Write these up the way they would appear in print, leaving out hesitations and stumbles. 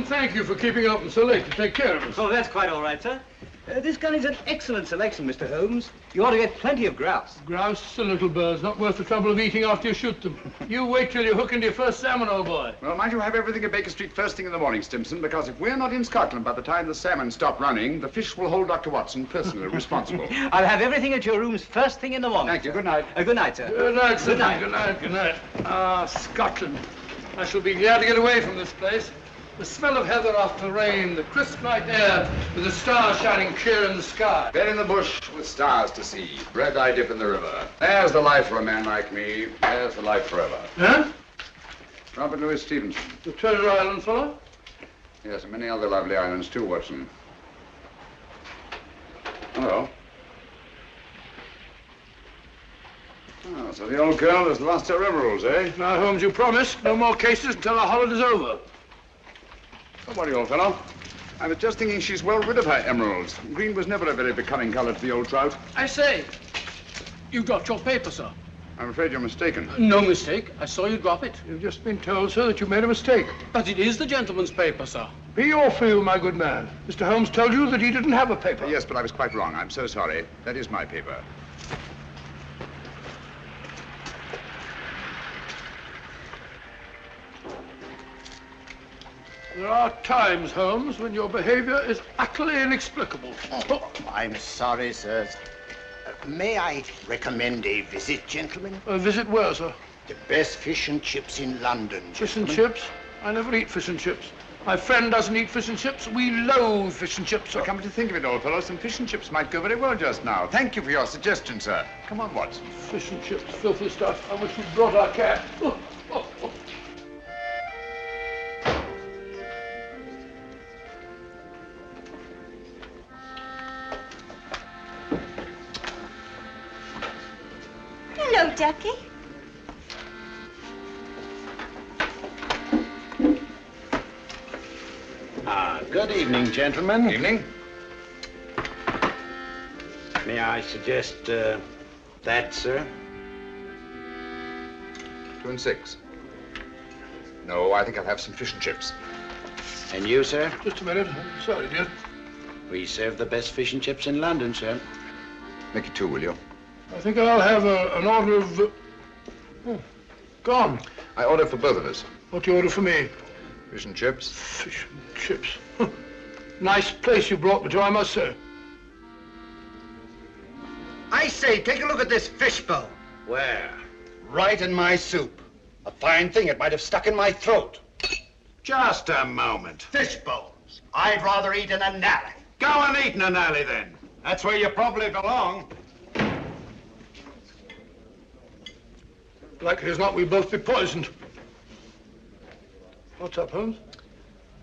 Thank you for keeping open so late to take care of us. Oh, that's quite all right, sir. This gun is an excellent selection, Mr. Holmes. You ought to get plenty of grouse. Grouse are little birds, not worth the trouble of eating after you shoot them. You wait till you hook into your first salmon, old boy. Well, mind you have everything at Baker Street first thing in the morning, Stimson, because if we're not in Scotland by the time the salmon stop running, the fish will hold Dr. Watson personally responsible. I'll have everything at your rooms first thing in the morning. Thank you. Good night. Good night, sir. Good night, sir. Good night. Good night. Good night. Ah, Scotland. I shall be glad to get away from this place. The smell of heather after rain, the crisp night air, with the stars shining clear in the sky. Bed in the bush with stars to see, bread I dip in the river. There's the life for a man like me. There's the life forever. Huh? Robert Louis Stevenson. The Treasure Island fellow? Yes, and many other lovely islands too, Watson. Hello. Oh, so the old girl has lost her emeralds, eh? Now, Holmes, you promised no more cases until our holiday's over. Don't worry, old fellow. I was just thinking she's well rid of her emeralds. Green was never a very becoming color to the old trout. I say, you dropped your paper, sir. I'm afraid you're mistaken. No mistake. I saw you drop it. You've just been told, sir, that you made a mistake. But it is the gentleman's paper, sir. Be your feel, my good man. Mr. Holmes told you that he didn't have a paper. Yes, but I was quite wrong. I'm so sorry. That is my paper. There are times, Holmes, when your behavior is utterly inexplicable. Oh, I'm sorry, sir. May I recommend a visit, gentlemen? A visit where, sir? The best fish and chips in London, Fish and gentlemen. chips? I never eat fish and chips. My friend doesn't eat fish and chips. We loathe fish and chips, sir. Well, come to think of it, old fellow, some fish and chips might go very well just now. Thank you for your suggestion, sir. Come on, Watson. Fish and chips, filthy stuff. I wish you'd brought our cat. Oh, oh, oh. Hello, Ducky. Good evening, gentlemen. Evening. May I suggest that, sir? 2 and 6. No, I think I'll have some fish and chips. And you, sir? Just a minute. I'm sorry, dear. We serve the best fish and chips in London, sir. Make it 2, will you? I think I'll have an order of... Oh, gone. I order for both of us. What do you order for me? Fish and chips. Fish and chips. Nice place you brought me to, I must say. I say, take a look at this fishbone. Where? Right in my soup. A fine thing, it might have stuck in my throat. Just a moment. Fishbones. I'd rather eat in an alley. Go and eat in an alley, then. That's where you probably belong. Likely as not, we'll both be poisoned. What's up, Holmes?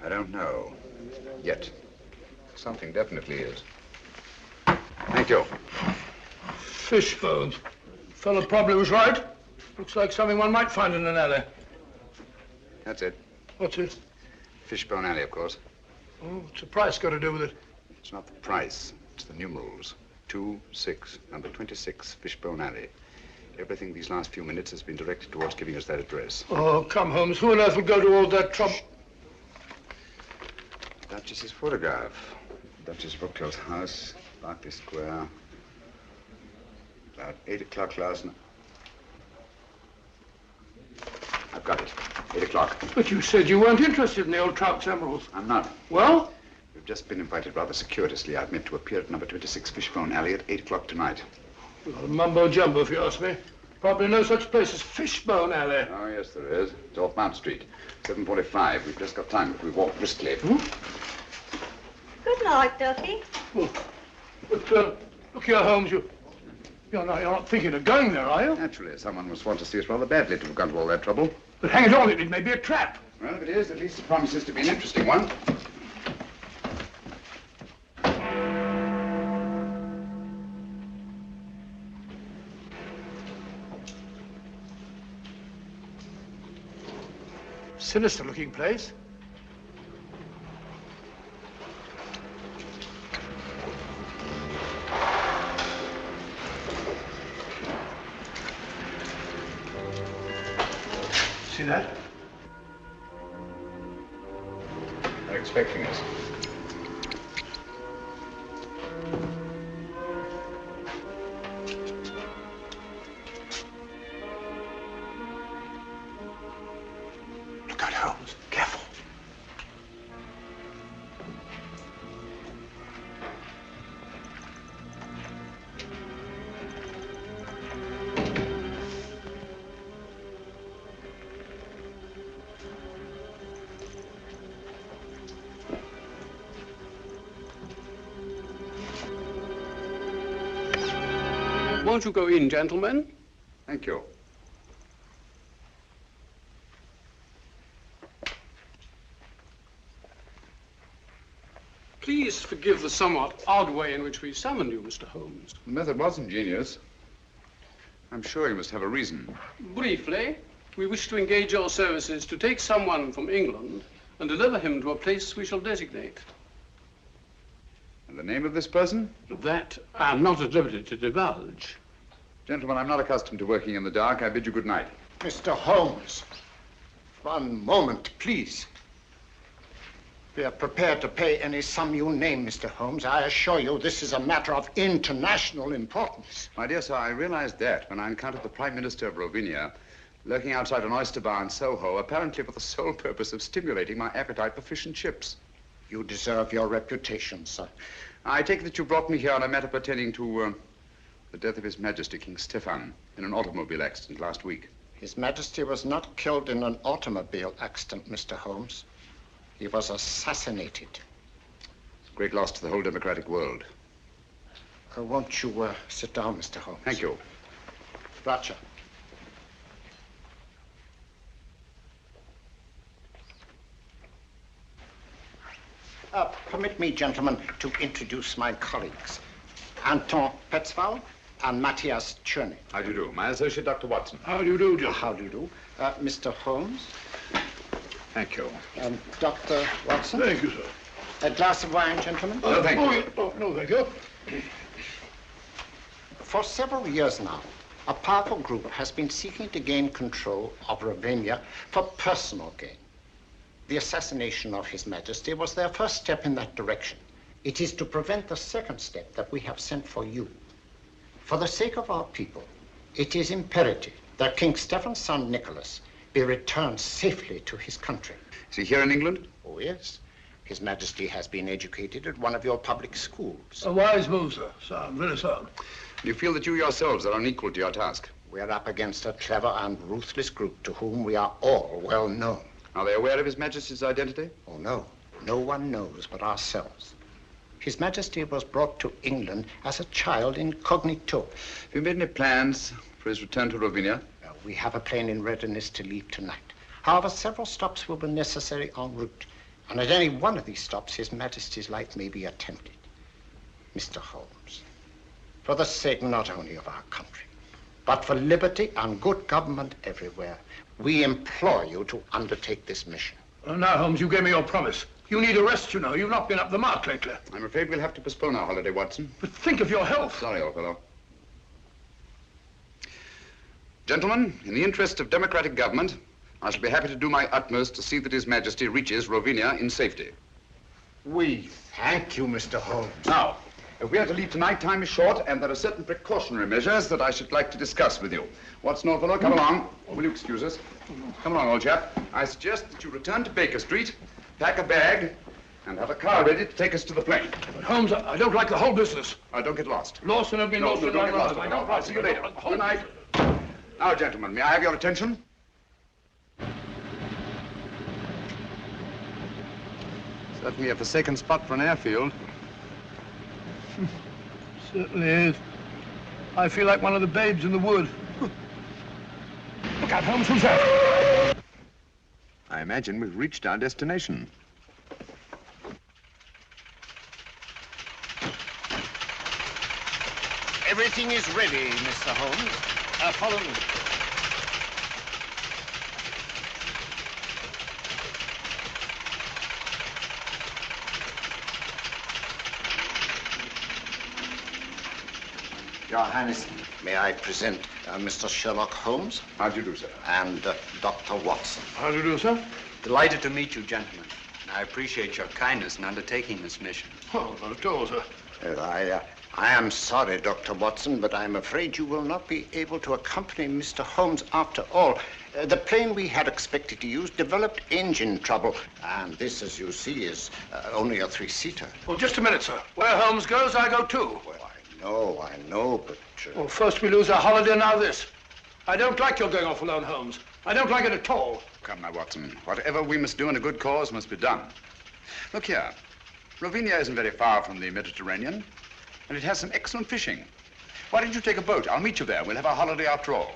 I don't know. Yet. Something definitely is. Thank you. Fish bones. Fellow probably was right. Looks like something one might find in an alley. That's it. What's it? Fishbone Alley, of course. Oh, what's the price got to do with it? It's not the price. It's the numerals. 26, number 26, Fishbone Alley. Everything these last few minutes has been directed towards giving us that address. Oh, come, Holmes. Who on earth would go to all that trouble? Duchess's photograph. Duchess Rookell's house, Berkeley Square. About 8 o'clock last night. I've got it. 8 o'clock. But you said you weren't interested in the old trout's emeralds. I'm not. Well? We've just been invited rather circuitously. I've meant to appear at number 26 Fishbone Alley at 8 o'clock tonight. Well, mumbo jumbo, if you ask me. Probably no such place as Fishbone Alley. Oh, yes, there is. It's off Mount Street. 7:45. We've just got time if we walk briskly. Good night, Ducky. Well, but, look here, Holmes, you're not thinking of going there, are you? Naturally, someone must want to see us rather badly to have gone to all that trouble. But hang it all, it may be a trap. Well, if it is, at least it promises to be an interesting one. Sinister-looking place. See that? They're expecting us. Look out, Holmes. Careful. Won't you go in, gentlemen? Thank you. Please forgive the somewhat odd way in which we summoned you, Mr. Holmes. The method was ingenious. I'm sure you must have a reason. Briefly, we wish to engage your services to take someone from England and deliver him to a place we shall designate. And the name of this person? That I'm not at liberty to divulge. Gentlemen, I'm not accustomed to working in the dark. I bid you good night. Mr. Holmes, one moment, please. We are prepared to pay any sum you name, Mr. Holmes. I assure you this is a matter of international importance. My dear sir, I realized that when I encountered the Prime Minister of Rovinia lurking outside an oyster bar in Soho, apparently for the sole purpose of stimulating my appetite for fish and chips. You deserve your reputation, sir. I take it that you brought me here on a matter pertaining to the death of His Majesty King Stefan in an automobile accident last week. His Majesty was not killed in an automobile accident, Mr. Holmes. He was assassinated. It's a great loss to the whole democratic world. Won't you sit down, Mr. Holmes? Thank you. Roger. Permit me, gentlemen, to introduce my colleagues. Anton Petzval and Matthias Cherney. How do you do? My associate, Dr. Watson. How do you do, John? How do you do? Mr. Holmes. Thank you. Dr. Watson. Thank you, sir. A glass of wine, gentlemen? No, thank you. Oh, no, thank you. For several years now, a powerful group has been seeking to gain control of Ravinia for personal gain. The assassination of His Majesty was their first step in that direction. It is to prevent the second step that we have sent for you. For the sake of our people, it is imperative that King Stephen's son, Nicholas, be returned safely to his country. Is he here in England? Oh, yes. His Majesty has been educated at one of your public schools. A wise move, sir. Sound, very sound. Do you feel that you yourselves are unequal to your task? We are up against a clever and ruthless group to whom we are all well known. Are they aware of His Majesty's identity? Oh, no. No one knows but ourselves. His Majesty was brought to England as a child incognito. Have you made any plans for his return to Rovinia? We have a plane in readiness to leave tonight. However, several stops will be necessary en route. And at any one of these stops, His Majesty's life may be attempted. Mr. Holmes, for the sake not only of our country, but for liberty and good government everywhere, we implore you to undertake this mission. Well, now, Holmes, you gave me your promise. You need a rest, you know. You've not been up the mark lately. I'm afraid we'll have to postpone our holiday, Watson. But think of your health. Sorry, old fellow. Gentlemen, in the interest of democratic government, I shall be happy to do my utmost to see that His Majesty reaches Rovinia in safety. We thank you, Mr. Holmes. Now, if we are to leave tonight, time is short, and there are certain precautionary measures that I should like to discuss with you. Watson, old fellow, come along. Will you excuse us? Come along, old chap. I suggest that you return to Baker Street, pack a bag, and have a car ready to take us to the plane. But, Holmes, I don't like the whole business. Don't get lost. Lost and I've been lost. Don't get lost. I'll see you later. Good night. Now, gentlemen, may I have your attention? Certainly a forsaken spot for an airfield. Certainly is. I feel like one of the babes in the wood. Look out, Holmes, who's that? I imagine we've reached our destination. Everything is ready, Mr. Holmes. Follow me. Your Highness, may I present Mr. Sherlock Holmes? How do you do, sir? And Dr. Watson. How do you do, sir? Delighted to meet you, gentlemen. I appreciate your kindness in undertaking this mission. Oh, not at all, sir. I am sorry, Dr. Watson, but I'm afraid you will not be able to accompany Mr. Holmes after all. The plane we had expected to use developed engine trouble, and this, as you see, is only a three-seater. Well, just a minute, sir. Where Holmes goes, I go too. Well, I know, but... Well, first we lose our holiday, now this. I don't like your going off alone, Holmes. I don't like it at all. Come now, Watson. Whatever we must do in a good cause must be done. Look here. Ravinia isn't very far from the Mediterranean, and it has some excellent fishing. Why don't you take a boat? I'll meet you there. We'll have our holiday after all.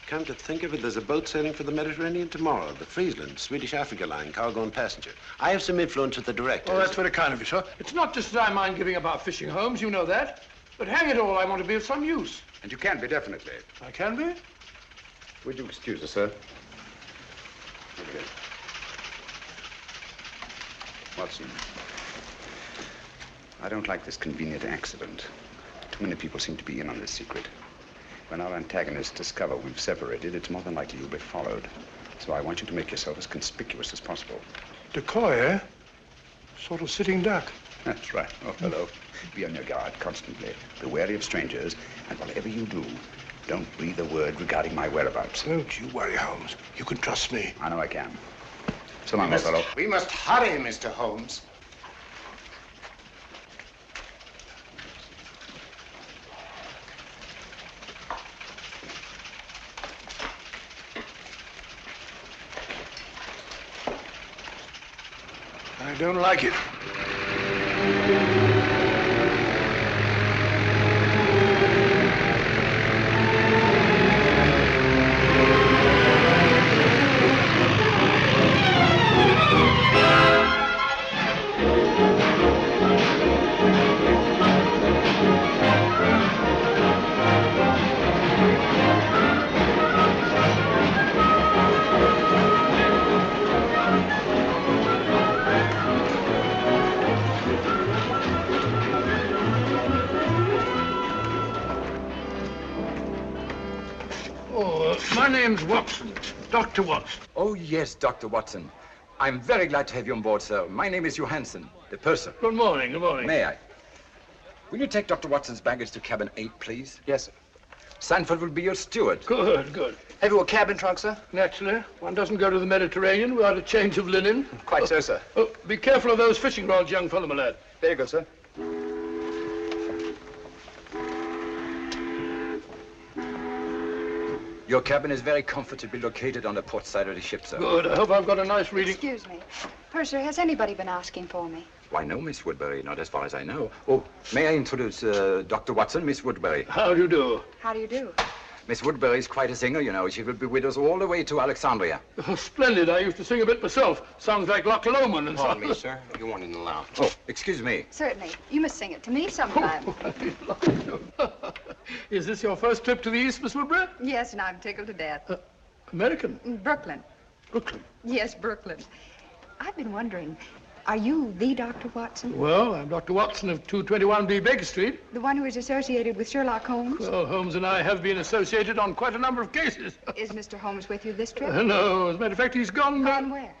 Come to think of it, there's a boat sailing for the Mediterranean tomorrow, the Friesland, Swedish Africa line, cargo and passenger. I have some influence with the director. Oh, that's very kind of you, sir. It's not just that I mind giving up our fishing, Holmes, you know that. But hang it all, I want to be of some use. And you can be, definitely. I can be? Would you excuse us, sir? Okay. Watson, I don't like this convenient accident. Too many people seem to be in on this secret. When our antagonists discover we've separated, it's more than likely you'll be followed. So I want you to make yourself as conspicuous as possible. Decoy, eh? Sort of sitting duck. That's right. Oh, hello. Be on your guard constantly. Be wary of strangers, and whatever you do, don't breathe a word regarding my whereabouts. Don't you worry, Holmes. You can trust me. I know I can. So long, old fellow. We must hurry, Mr. Holmes. I don't like it. My name's Watson, Dr. Watson. Oh, yes, Dr. Watson. I'm very glad to have you on board, sir. My name is Johansson, the purser. Good morning, good morning. May I? Will you take Dr. Watson's baggage to cabin 8, please? Yes, sir. Sanford will be your steward. Good, good. Have you a cabin trunk, sir? Naturally. One doesn't go to the Mediterranean without a change of linen. Quite so, sir. Oh, be careful of those fishing rods, young fellow, my lad. Very good, sir. Your cabin is very comfortably located on the port side of the ship, sir. Good. I hope I've got a nice reading. Excuse me. Purser, has anybody been asking for me? Why, no, Miss Woodbury, not as far as I know. Oh, may I introduce Dr. Watson, Miss Woodbury? How do you do? How do you do? Miss Woodbury is quite a singer, you know. She will be with us all the way to Alexandria. Oh, splendid. I used to sing a bit myself. Songs like Loch Lomond and so Pardon me, sir. You want in the lounge. Oh, excuse me. Certainly. You must sing it to me sometime. Is this your first trip to the East, Miss Woodbury? Yes, and I'm tickled to death. American? Brooklyn. Brooklyn. Yes, Brooklyn. I've been wondering, are you the Dr. Watson? Well, I'm Dr. Watson of 221B Baker Street. The one who is associated with Sherlock Holmes? Well, Holmes and I have been associated on quite a number of cases. Is Mr. Holmes with you this trip? No, as a matter of fact, he's gone. Gone where?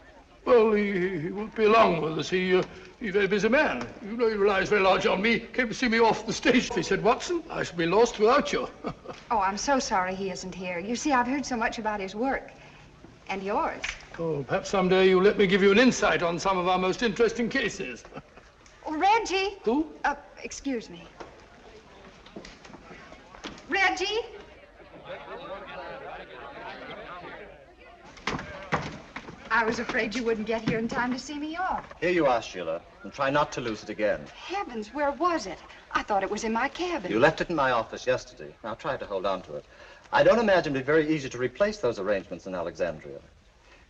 Well, he won't be long with us. He's a very busy man. You know he relies very large on me. Came to see me off the station. He said, Watson, I shall be lost without you. Oh, I'm so sorry he isn't here. You see, I've heard so much about his work. And yours. Oh, perhaps someday you'll let me give you an insight on some of our most interesting cases. Oh, Reggie. Who? Excuse me. Reggie? I was afraid you wouldn't get here in time to see me off. Here you are, Sheila, and try not to lose it again. Heavens, where was it? I thought it was in my cabin. You left it in my office yesterday. Now try to hold on to it. I don't imagine it'd be very easy to replace those arrangements in Alexandria.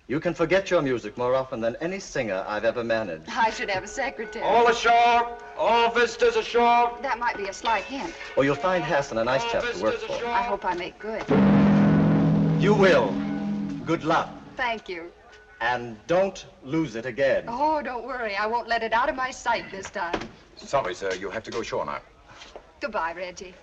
You can forget your music more often than any singer I've ever managed. I should have a secretary. All ashore! All visitors ashore! That might be a slight hint. Or you'll find Hassan a nice chap to work for. I hope I make good. You will. Good luck. Thank you. And don't lose it again. Oh, don't worry. I won't let it out of my sight this time. Sorry, sir. You have to go ashore now. Goodbye, Reggie.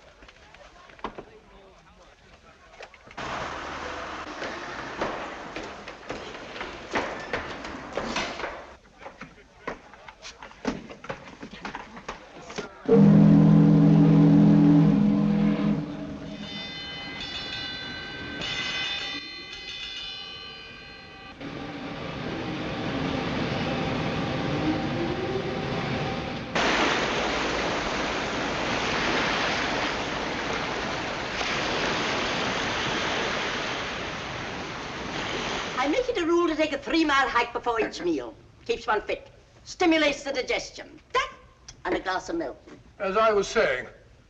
I make it a rule to take a 3-mile hike before each meal. Keeps one fit. Stimulates the digestion. That and a glass of milk. As I was saying,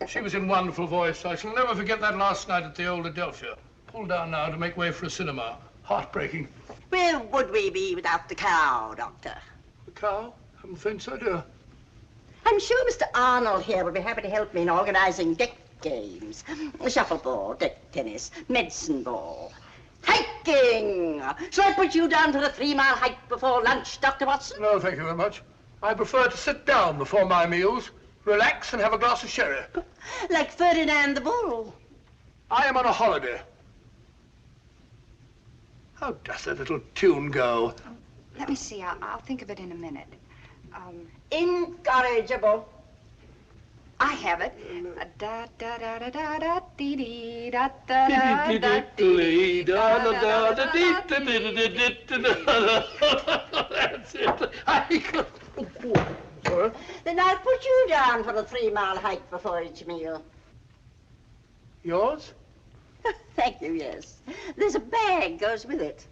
she was in wonderful voice. I shall never forget that last night at the old Adelphia. Pulled down now to make way for a cinema. Heartbreaking. Where would we be without the cow, Doctor? The cow? Haven't faint idea. I'm sure Mr. Arnold here will be happy to help me in organizing deck games. Shuffleboard, deck tennis, medicine ball. Hiking! Shall I put you down for a 3-mile hike before lunch, Dr. Watson? No, thank you very much. I prefer to sit down before my meals, relax and have a glass of sherry. Like Ferdinand the Bull. I am on a holiday. How does that little tune go? Let me see. I'll think of it in a minute. Incorrigible. I have it. Da da da da da da dee dee da da da da dee da da da da That's it. Sorry? Then I'll put you down for a 3-mile hike before each meal. Yours? Thank you, yes. There's a bag goes with it.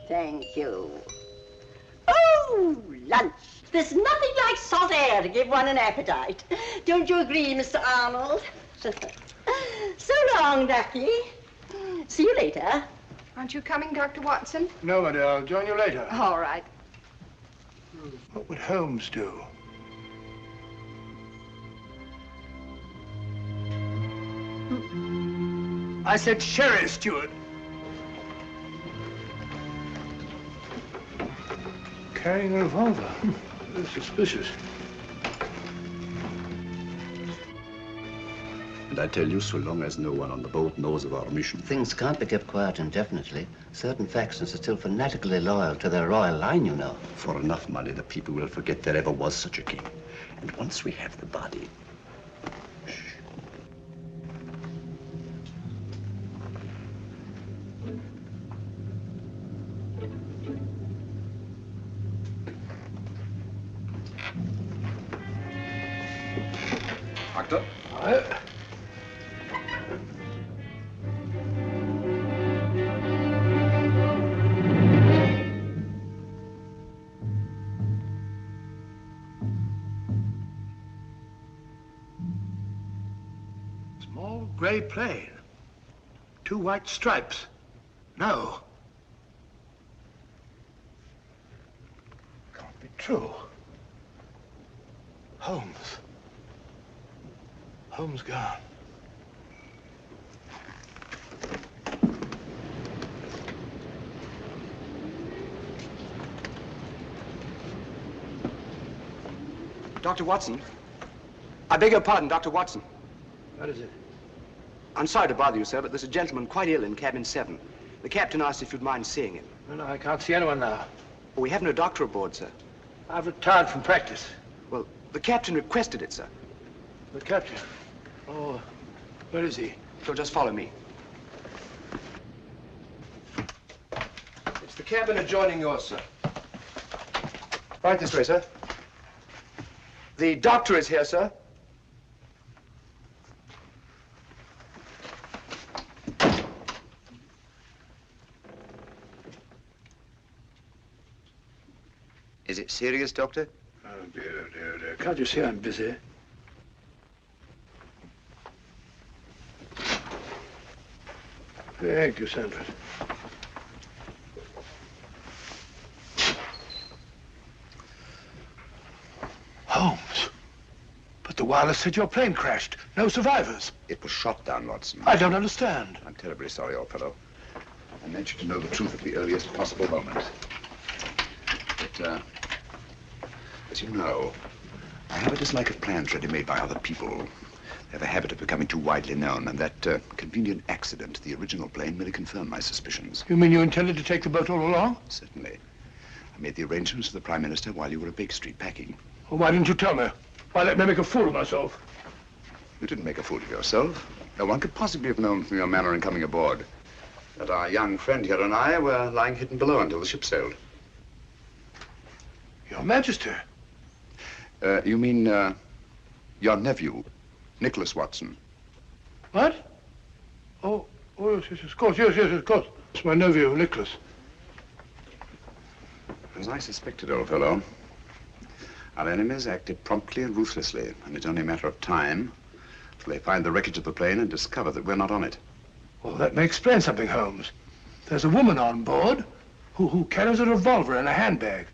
Thank you. Oh, lunch. There's nothing like salt air to give one an appetite. Don't you agree, Mr. Arnold? So long, Ducky. See you later. Aren't you coming, Dr. Watson? No, my dear. I'll join you later. All right. What would Holmes do? I said sherry, steward. Carrying a revolver. Very suspicious. And I tell you, so long as no one on the boat knows of our mission. Things can't be kept quiet indefinitely. Certain factions are still fanatically loyal to their royal line, you know. For enough money, the people will forget there ever was such a king. And once we have the body... Doctor? Small gray plane. 2 white stripes. No. Can't be true. Holmes. Holmes gone. Dr. Watson. I beg your pardon, Dr. Watson. What is it? I'm sorry to bother you, sir, but there's a gentleman quite ill in cabin 7. The captain asked if you'd mind seeing him. No, I can't see anyone now. Well, we haven't a doctor aboard, sir. I've retired from practice. Well, the captain requested it, sir. The captain? Oh, where is he? So just follow me. It's the cabin adjoining yours, sir. Right this way, sir. The doctor is here, sir. Is it serious, Doctor? Oh, dear, dear, dear. Can't you see I'm busy? Thank you, Sanford. Holmes. But the wireless said your plane crashed. No survivors. It was shot down, Watson. I don't understand. I'm terribly sorry, old fellow. I meant you to know the truth at the earliest possible moment. But, as you know, I have a dislike of plans ready-made by other people. They have a habit of becoming too widely known, and that convenient accident to the original plane merely confirmed my suspicions. You mean you intended to take the boat all along? Certainly. I made the arrangements with the Prime Minister while you were at Baker Street packing. Well, why didn't you tell me? Why let me make a fool of myself? You didn't make a fool of yourself. No one could possibly have known from your manner in coming aboard that our young friend here and I were lying hidden below until the ship sailed. Your Majesty. You mean, your nephew, Nicholas Watson. What? Oh, yes, of course, yes, of course. It's my nephew, Nicholas. As I suspected, old fellow, our enemies acted promptly and ruthlessly, and it's only a matter of time till they find the wreckage of the plane and discover that we're not on it. Well, that may explain something, Holmes. There's a woman on board who carries a revolver in a handbag.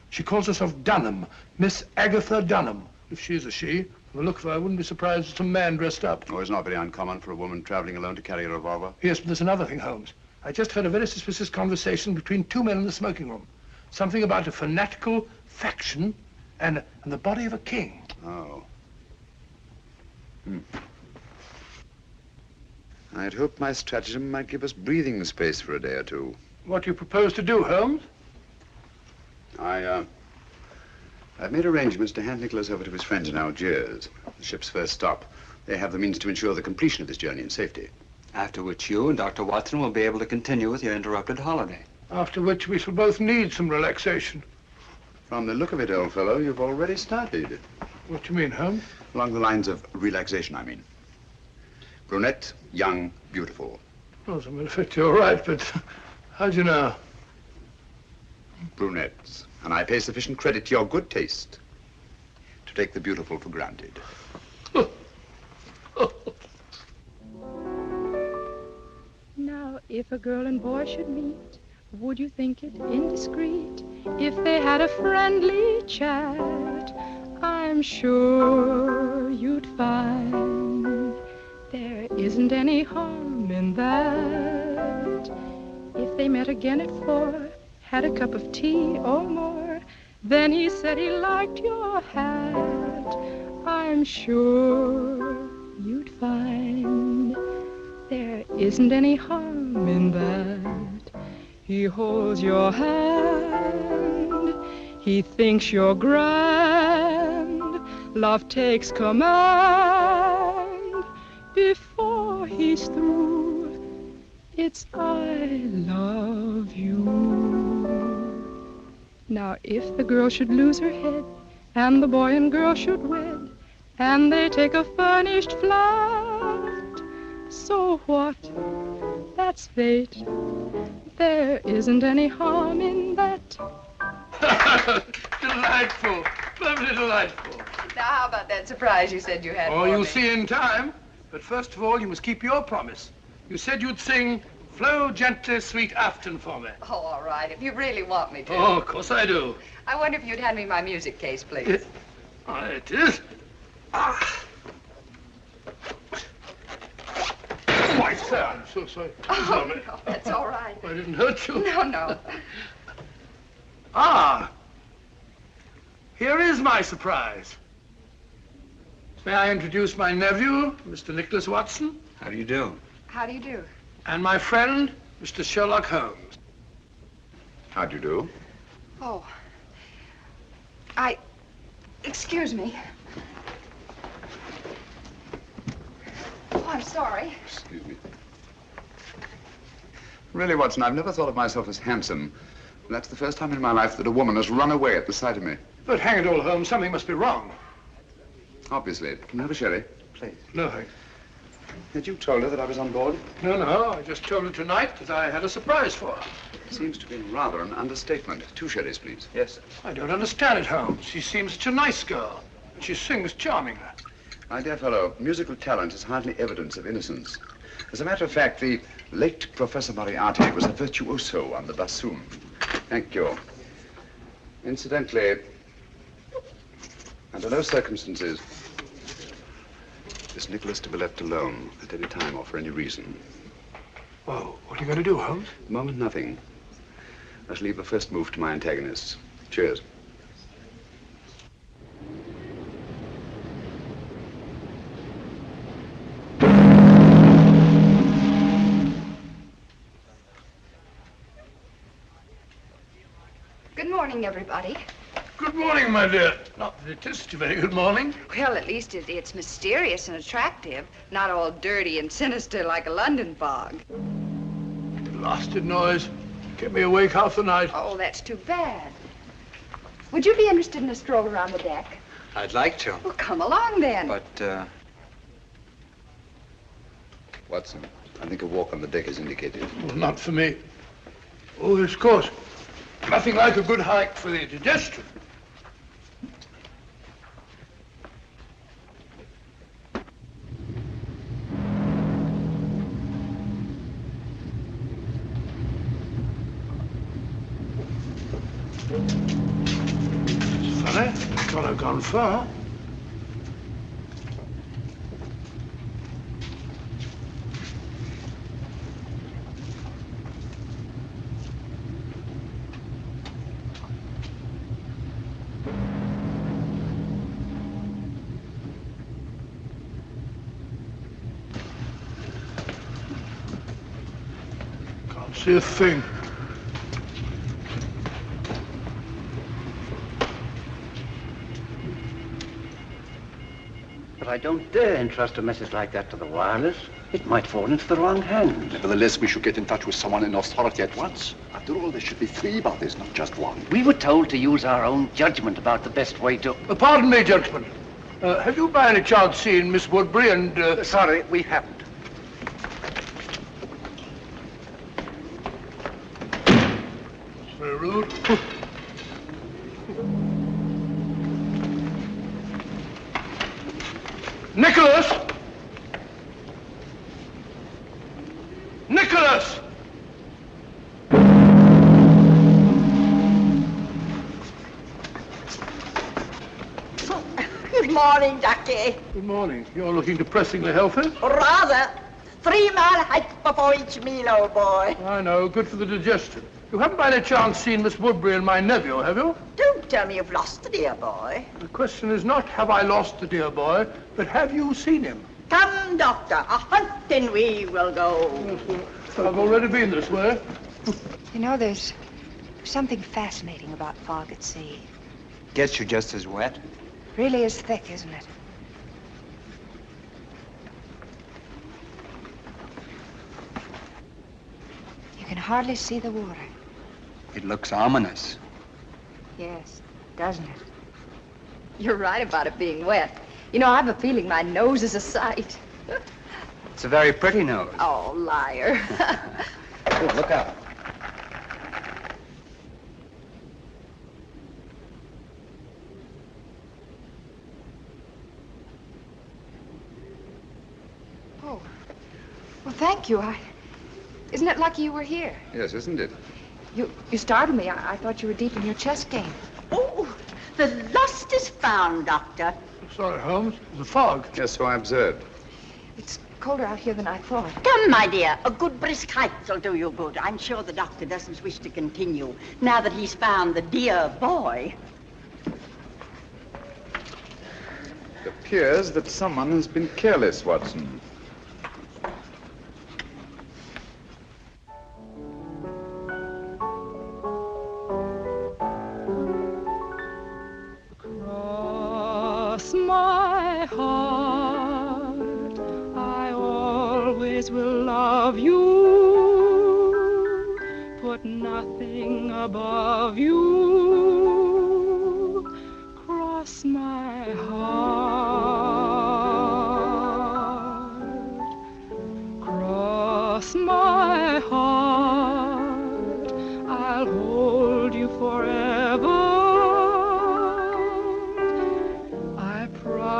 She calls herself Dunham, Miss Agatha Dunham. If she's a she, from the look of her, I wouldn't be surprised it's a man dressed up. Oh, it's not very uncommon for a woman traveling alone to carry a revolver. Yes, but there's another thing, Holmes. I just heard a very suspicious conversation between two men in the smoking room. Something about a fanatical faction and the body of a king. Oh. I'd hoped my stratagem might give us breathing space for a day or two. What do you propose to do, Holmes? I've made arrangements to hand Nicholas over to his friends in Algiers, the ship's first stop. They have the means to ensure the completion of this journey in safety. After which you and Dr. Watson will be able to continue with your interrupted holiday. After which we shall both need some relaxation. From the look of it, old fellow, you've already started. What do you mean, Holmes? Along the lines of relaxation, I mean. Brunette, young, beautiful. Well, as a matter of fact, you're right, but how do you know? Brunettes. And I pay sufficient credit to your good taste to take the beautiful for granted. Now, if a girl and boy should meet, would you think it indiscreet if they had a friendly chat? I'm sure you'd find there isn't any harm in that. If they met again at 4, had a cup of tea or more, then he said he liked your hat, I'm sure you'd find there isn't any harm in that. He holds your hand, he thinks you're grand, love takes command. Before he's through, it's I love you. Now, if the girl should lose her head, and the boy and girl should wed, and they take a furnished flat, so what? That's fate. There isn't any harm in that. Delightful. Lovely delightful. Now, how about that surprise you said you had Oh, for you'll me? see in time. But first of all, you must keep your promise. You said you'd sing Flow Gently, Sweet Afton for me. Oh, all right, if you really want me to. Oh, of course I do. I wonder if you'd hand me my music case, please. It is. Ah. Oh, my sir, I'm so sorry. Oh, Sorry. no, that's all right. I didn't hurt you. No, no. Ah. Here is my surprise. May I introduce my nephew, Mr. Nicholas Watson? How do you do? How do you do? And my friend, Mr. Sherlock Holmes. How do you do? Oh. Excuse me. Oh, I'm sorry. Excuse me. Really, Watson, I've never thought of myself as handsome. And that's the first time in my life that a woman has run away at the sight of me. But hang it all, Holmes, something must be wrong. Obviously. Can I have a sherry? Please. No, thanks. Had you told her that I was on board? No, I just told her tonight that I had a surprise for her. Seems to be rather an understatement. 2 sherries, please. Yes, sir. I don't understand it, Holmes. She seems such a nice girl. And she sings charmingly. My dear fellow, musical talent is hardly evidence of innocence. As a matter of fact, the late Professor Moriarty was a virtuoso on the bassoon. Thank you. Incidentally, under no circumstances is Nicholas to be left alone at any time or for any reason. Well, what are you going to do, Holmes? At the moment, nothing. I shall leave the first move to my antagonists. Cheers. Good morning, everybody. Good morning, my dear. Not that it is a very good morning. Well, at least it's mysterious and attractive, not all dirty and sinister like a London fog. Blasted noise. Kept me awake half the night. Oh, that's too bad. Would you be interested in a stroll around the deck? I'd like to. Well, come along then. But, Watson, I think a walk on the deck is indicated. Well, not for me. Oh, yes, of course. Nothing like a good hike for the digestion. It's funny. Thought I've gone far. See a thing. But I don't dare entrust a message like that to the wireless. It might fall into the wrong hands. Nevertheless, we should get in touch with someone in authority at once. After all, there should be 3 bodies, not just 1. We were told to use our own judgment about the best way to... Pardon me, gentlemen. Have you by any chance seen Miss Woodbury and... Sorry, we haven't. Very rude. Nicholas! Nicholas! Good morning, Ducky. Good morning. You're looking depressingly healthy. Rather. 3-mile hike before each meal, old boy. I know. Good for the digestion. You haven't by any chance seen Miss Woodbury and my nephew, have you? Don't tell me you've lost the dear boy. The question is not, have I lost the dear boy, but have you seen him? Come, Doctor, a hunting we will go. Yes, I've already been this way. You know, there's something fascinating about fog at sea. Gets you just as wet. Really is thick, isn't it? You can hardly see the water. It looks ominous. Yes, doesn't it? You're right about it being wet. You know, I've a feeling my nose is a sight. It's a very pretty nose. Oh, liar. Oh, look out. Oh, well, thank you. Isn't it lucky you were here? Yes, isn't it? You startled me. I thought you were deep in your chess game. Oh, the lost is found, Doctor. Sorry, Holmes. The fog. Yes, so I observed. It's colder out here than I thought. Come, my dear. A good brisk hike will do you good. I'm sure the doctor doesn't wish to continue now that he's found the dear boy. It appears that someone has been careless, Watson. My heart, I always will love you, put nothing above you, cross my heart, cross my heart,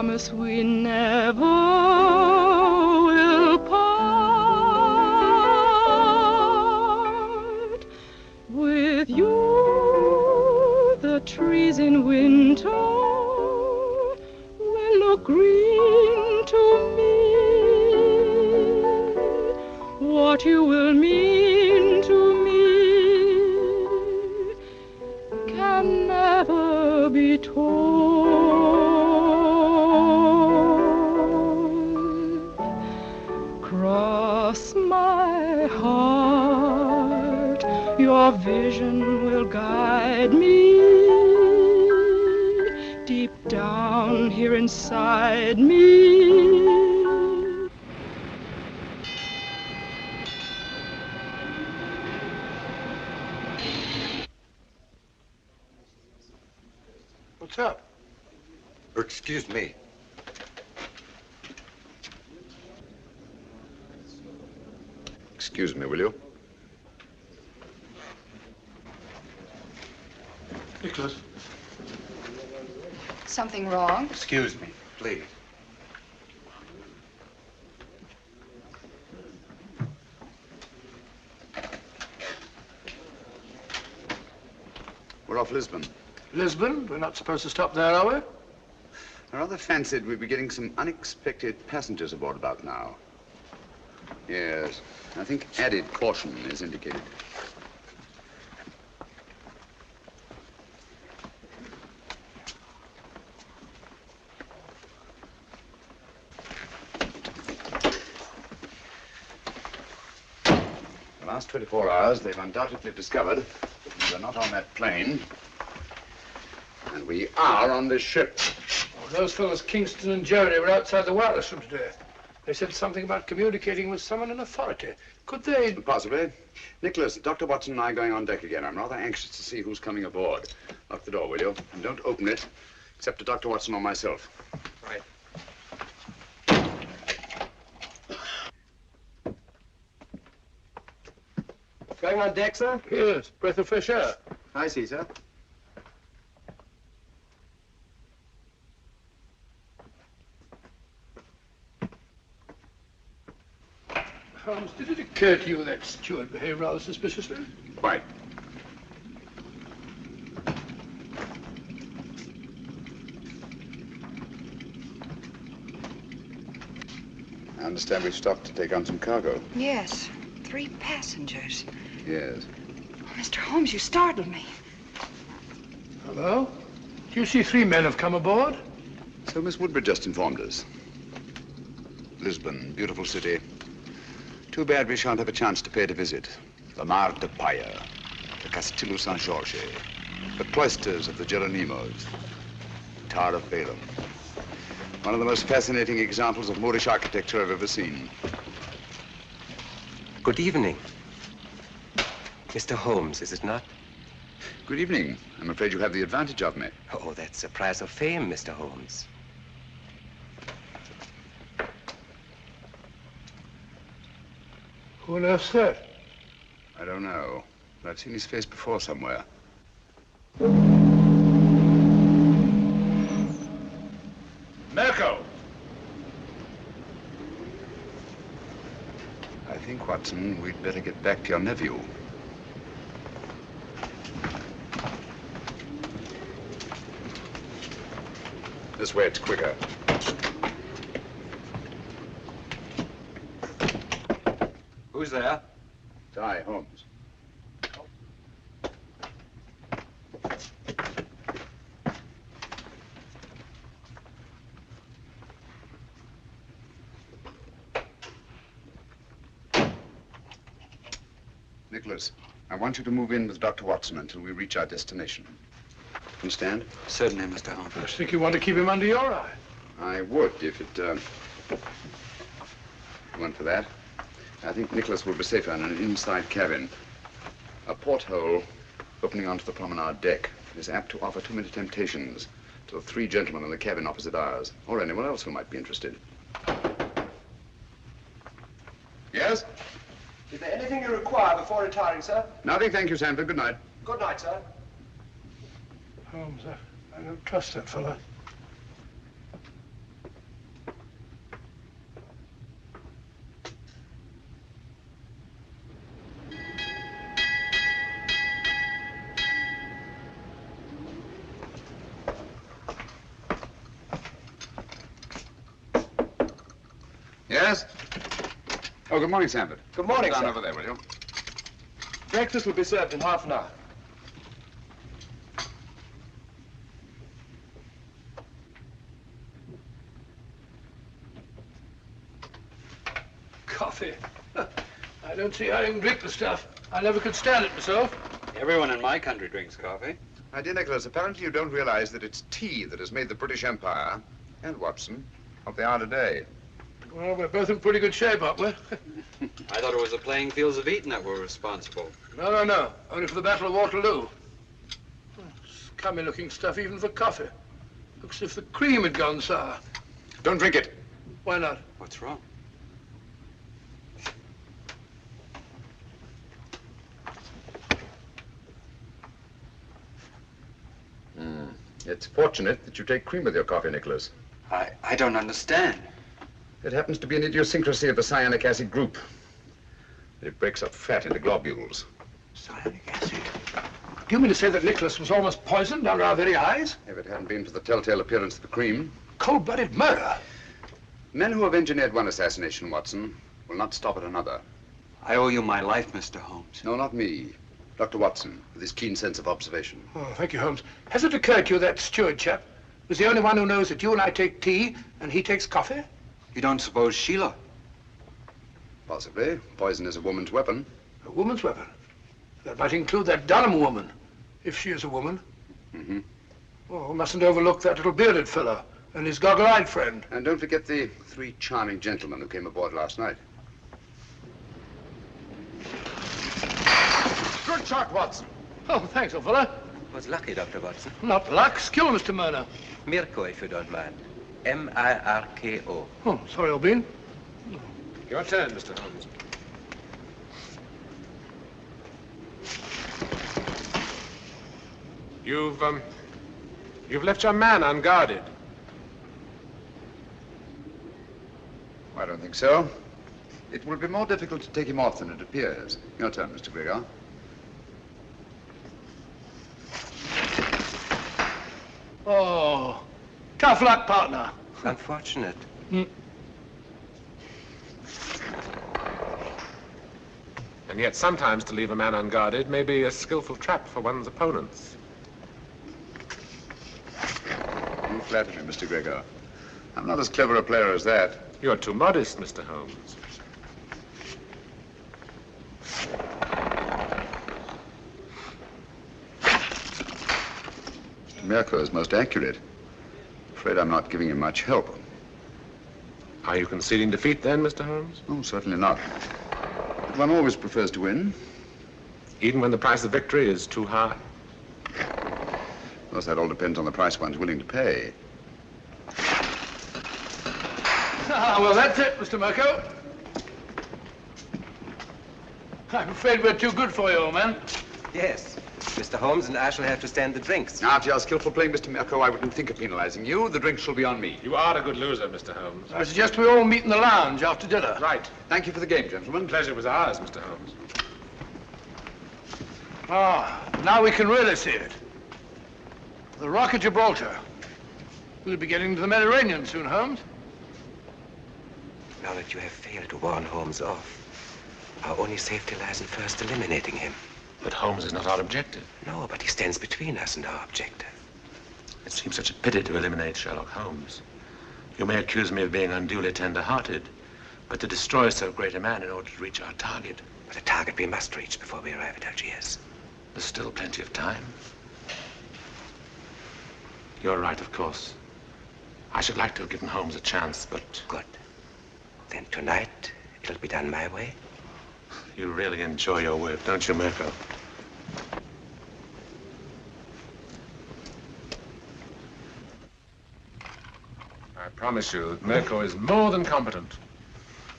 promise we never will part. With you, the trees in winter will look green to me. What you will mean to me can never be told. Cross my heart, your vision will guide me deep down here inside me. What's up? Excuse me. Excuse me, will you? Nicholas. Something wrong? Excuse me, please. We're off Lisbon. Lisbon? We're not supposed to stop there, are we? I rather fancied we'd be getting some unexpected passengers aboard about now. Yes, I think added caution is indicated. The last 24 hours, they've undoubtedly discovered we're not on that plane, and we are on this ship. Oh, those fellows, Kingston and Jerry, were outside the wireless room today. They said something about communicating with someone in authority. Could they? Possibly. Nicholas, Dr. Watson and I are going on deck again. I'm rather anxious to see who's coming aboard. Lock the door, will you? And don't open it, except to Dr. Watson or myself. Right. Going on deck, sir? Yes, breath of fresh air. I see, sir. Holmes, did it occur to you that steward behaved rather suspiciously? Quite. I understand we've stopped to take on some cargo. Yes, 3 passengers. Yes. Oh, Mr. Holmes, you startled me. Hello? Do you see 3 men have come aboard? So Miss Woodbridge just informed us. Lisbon, beautiful city. Too bad we shan't have a chance to pay it a visit. The Mar de Paya, the Castillo San Jorge, the cloisters of the Geronimos, Tower of Balaam. One of the most fascinating examples of Moorish architecture I've ever seen. Good evening. Mr. Holmes, is it not? Good evening. I'm afraid you have the advantage of me. Oh, that's a prize of fame, Mr. Holmes. Who on earth's that? I don't know, but I've seen his face before somewhere. Merco! I think, Watson, we'd better get back to your nephew. This way, it's quicker. Who's there? It's I, Holmes. Nicholas, I want you to move in with Dr. Watson until we reach our destination. Understand? Certainly, Mr. Holmes. I think you want to keep him under your eye. I would if it went for that. I think Nicholas will be safer in an inside cabin. A porthole opening onto the promenade deck is apt to offer too many temptations to the 3 gentlemen in the cabin opposite ours, or anyone else who might be interested. Yes? Is there anything you require before retiring, sir? Nothing, thank you, Sanford. Good night. Good night, sir. Holmes, I don't trust that fellow. Oh, good morning, Sanford. Good morning, Down sir. over there, will you? Breakfast will be served in half an hour. Coffee. I don't see how you can drink the stuff. I never could stand it myself. Everyone in my country drinks coffee. My dear Nicholas, apparently you don't realize that it's tea that has made the British Empire, and Watson, what they are today. Well, we're both in pretty good shape, aren't we? I thought it was the playing fields of Eton that were responsible. No. Only for the Battle of Waterloo. Scummy looking stuff even for coffee. Looks as if the cream had gone sour. Don't drink it. Why not? What's wrong? It's fortunate that you take cream with your coffee, Nicholas. I don't understand. It happens to be an idiosyncrasy of the cyanic acid group. It breaks up fat into globules. Cyanic acid? Do you mean to say that Nicholas was almost poisoned under our very eyes? If it hadn't been for the telltale appearance of the cream. Cold-blooded murder. Men who have engineered one assassination, Watson, will not stop at another. I owe you my life, Mr. Holmes. No, not me. Dr. Watson, with his keen sense of observation. Oh, thank you, Holmes. Has it occurred to you that steward chap was the only one who knows that you and I take tea and he takes coffee? You don't suppose Sheila? Possibly. Poison is a woman's weapon. A woman's weapon? That might include that Dunham woman, if she is a woman. Mm-hmm. Oh, we mustn't overlook that little bearded fellow and his goggle-eyed friend. And don't forget the 3 charming gentlemen who came aboard last night. Good shot, Watson. Oh, thanks, old fellow. Was lucky, Dr. Watson. Not luck. Skill, Mr. Murner. Mirko, if you don't mind. M-I-R-K-O. Oh, sorry, old bean. Your turn, Mr. Holmes. You've left your man unguarded. I don't think so. It will be more difficult to take him off than it appears. Your turn, Mr. Gregor. Oh, tough luck, partner. Unfortunate. Mm. And yet sometimes to leave a man unguarded may be a skillful trap for one's opponents. You flatter me, Mr. Gregor. I'm not as clever a player as that. You're too modest, Mr. Holmes. Mirko is most accurate. Afraid I'm not giving him much help. Are you conceding defeat then, Mr. Holmes? Oh, certainly not. But one always prefers to win. Even when the price of victory is too high? Of course, that all depends on the price one's willing to pay. Ah, well, that's it, Mr. Mirko. I'm afraid we're too good for you, old man. Yes. Mr. Holmes and I shall have to stand the drinks. After your skillful playing, Mr. Mirko, I wouldn't think of penalizing you. The drinks shall be on me. You are a good loser, Mr. Holmes. I suggest we all meet in the lounge after dinner. Right. Thank you for the game, gentlemen. Pleasure was ours, Mr. Holmes. Ah, now we can really see it. The Rock of Gibraltar. We'll be getting to the Mediterranean soon, Holmes. Now that you have failed to warn Holmes off, our only safety lies in first eliminating him. But Holmes is not our objective. No, but he stands between us and our objective. It seems such a pity to eliminate Sherlock Holmes. You may accuse me of being unduly tender-hearted, but to destroy so great a man in order to reach our target. But a target we must reach before we arrive at Algiers. There's still plenty of time. You're right, of course. I should like to have given Holmes a chance, but... Good. Then tonight, it'll be done my way. You really enjoy your work, don't you, Mirko? I promise you that Mirko is more than competent.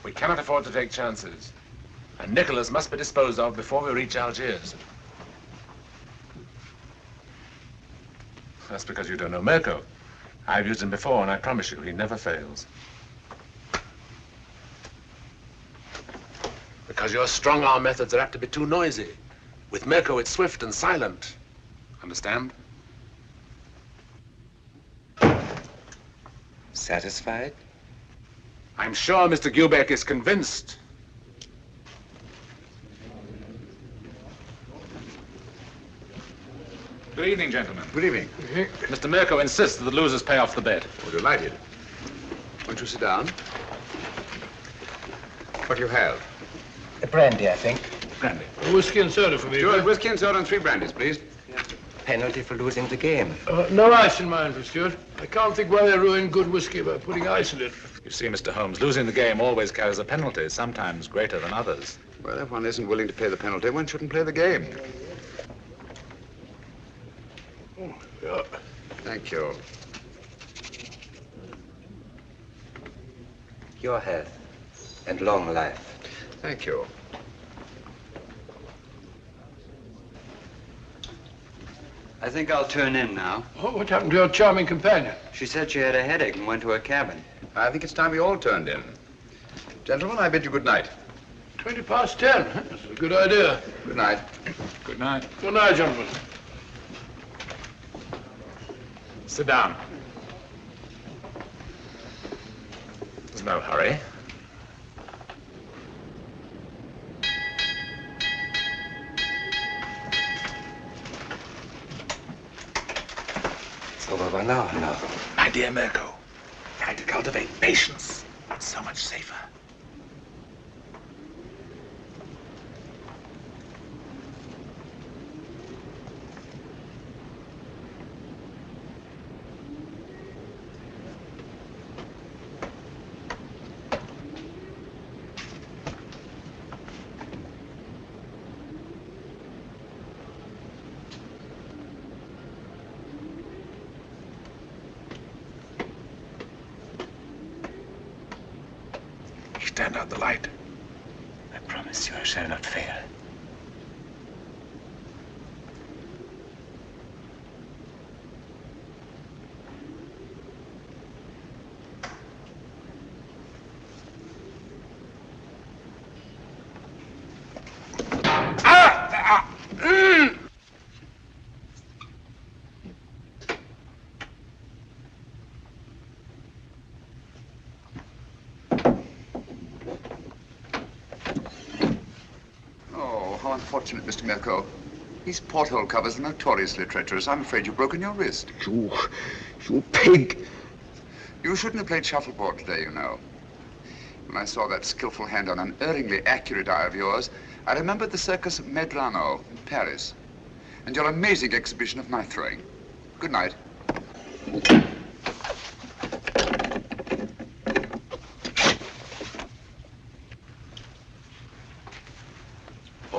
We cannot afford to take chances. And Nicholas must be disposed of before we reach Algiers. That's because you don't know Mirko. I've used him before, and I promise you, he never fails. Because your strong-arm methods are apt to be too noisy. With Mirko, it's swift and silent. Understand? Satisfied? I'm sure Mr. Gubeck is convinced. Good evening, gentlemen. Good evening. Mr. Mirko insists that the losers pay off the bet. Oh, delighted. Won't you sit down? What do you have? A brandy, I think. Brandy. A whiskey and soda for me. Stuart, whiskey and soda and 3 brandies, please. Penalty for losing the game. No ice in mine for Stuart. I can't think why they ruin good whiskey by putting ice in it. You see, Mr. Holmes, losing the game always carries a penalty, sometimes greater than others. Well, if one isn't willing to pay the penalty, one shouldn't play the game. Oh, yeah. Thank you. Your health and long life. Thank you. I think I'll turn in now. Oh, what happened to your charming companion? She said she had a headache and went to her cabin. I think it's time we all turned in. Gentlemen, I bid you good night. 10:20. That's a good idea. Good night. Good night. Good night, gentlemen. Sit down. There's no hurry. It's over by now. My dear Mirko, try to cultivate patience. It's so much safer. Stand out the light. I promise you I shall not fail. Unfortunate, Mr. Mirko. These porthole covers are notoriously treacherous. I'm afraid you've broken your wrist. You pig! You shouldn't have played shuffleboard today, you know. When I saw that skillful hand on an erringly accurate eye of yours, I remembered the circus of Medrano in Paris and your amazing exhibition of knife throwing. Good night.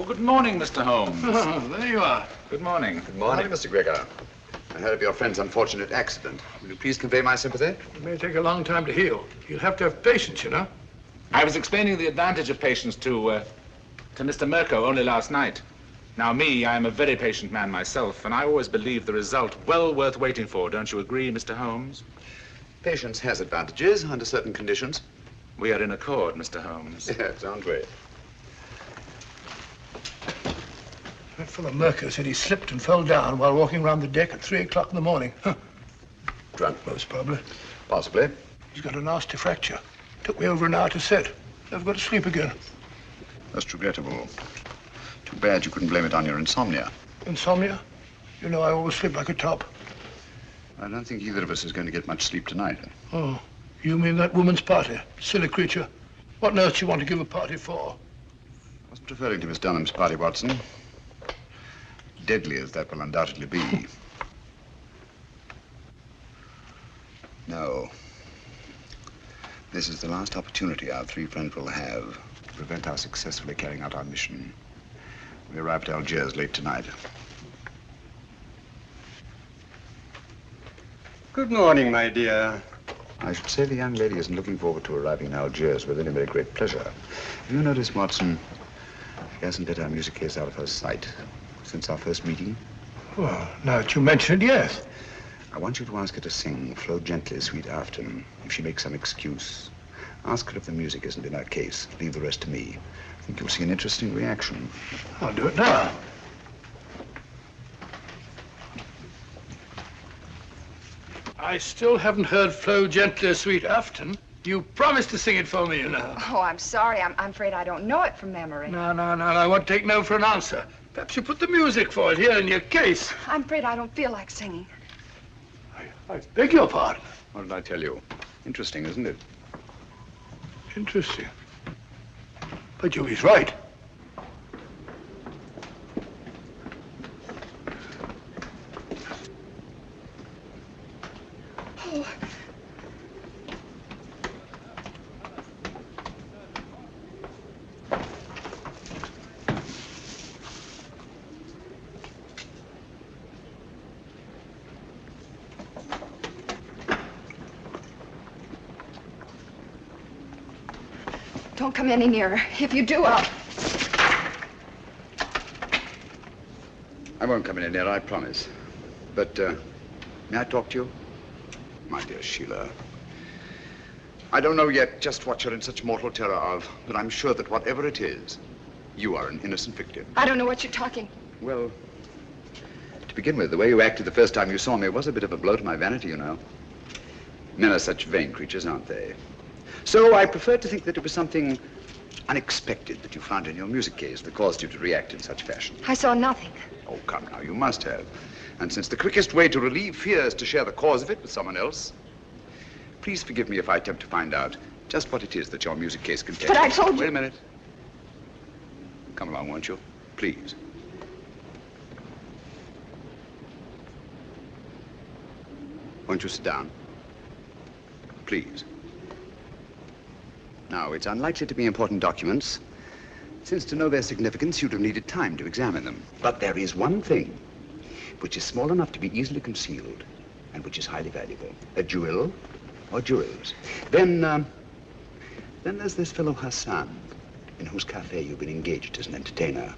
Good morning, Mr. Holmes. Oh, there you are. Good morning. Good morning, Mr. Gregor. I heard of your friend's unfortunate accident. Will you please convey my sympathy? It may take a long time to heal. You'll have to have patience, you know. I was explaining the advantage of patience to Mr. Mirko only last night. Now, me, I am a very patient man myself, and I always believe the result well worth waiting for. Don't you agree, Mr. Holmes? Patience has advantages under certain conditions. We are in accord, Mr. Holmes. Yes, aren't we? That fellow Mirko said he slipped and fell down while walking around the deck at 3 o'clock in the morning. Huh. Drunk, most probably. Possibly. He's got a nasty fracture. Took me over an hour to set. Never got to sleep again. That's regrettable. Too bad you couldn't blame it on your insomnia. Insomnia? You know I always sleep like a top. I don't think either of us is going to get much sleep tonight. Oh, you mean that woman's party? Silly creature. What on earth do you want to give a party for? I wasn't referring to Miss Dunham's party, Watson. Deadly as that will undoubtedly be. No. This is the last opportunity our 3 friends will have to prevent our successfully carrying out our mission. We arrive at Algiers late tonight. Good morning, my dear. I should say the young lady isn't looking forward to arriving in Algiers with any very great pleasure. Have you noticed, Watson, she hasn't let our music case out of her sight since our first meeting? Well, now that you mention it, yes. I want you to ask her to sing Flow Gently, Sweet Afton. If she makes some excuse, ask her if the music isn't in her case. Leave the rest to me. I think you'll see an interesting reaction. I'll do it now. I still haven't heard Flow Gently, Sweet Afton. You promised to sing it for me, you know. Oh, I'm sorry. I'm afraid I don't know it from memory. No, I won't take no for an answer. Perhaps you put the music for it here in your case. I'm afraid I don't feel like singing. I beg your pardon. What did I tell you? Interesting, isn't it? Interesting. But he's right. Oh. Don't come any nearer. If you do, I'll... I won't come any nearer, I promise. But, may I talk to you? My dear Sheila, I don't know yet just what you're in such mortal terror of, but I'm sure that whatever it is, you are an innocent victim. I don't know what you're talking. Well, to begin with, the way you acted the first time you saw me was a bit of a blow to my vanity, you know. Men are such vain creatures, aren't they? So I prefer to think that it was something unexpected that you found in your music case that caused you to react in such fashion. I saw nothing. Oh, come now, you must have. And since the quickest way to relieve fear is to share the cause of it with someone else, please forgive me if I attempt to find out just what it is that your music case contains. But I told you... Wait a minute. Come along, won't you? Please. Won't you sit down? Please. Now, it's unlikely to be important documents, since to know their significance, you'd have needed time to examine them. But there is one thing which is small enough to be easily concealed and which is highly valuable. A jewel or jewels. Then there's this fellow Hassan, in whose cafe you've been engaged as an entertainer.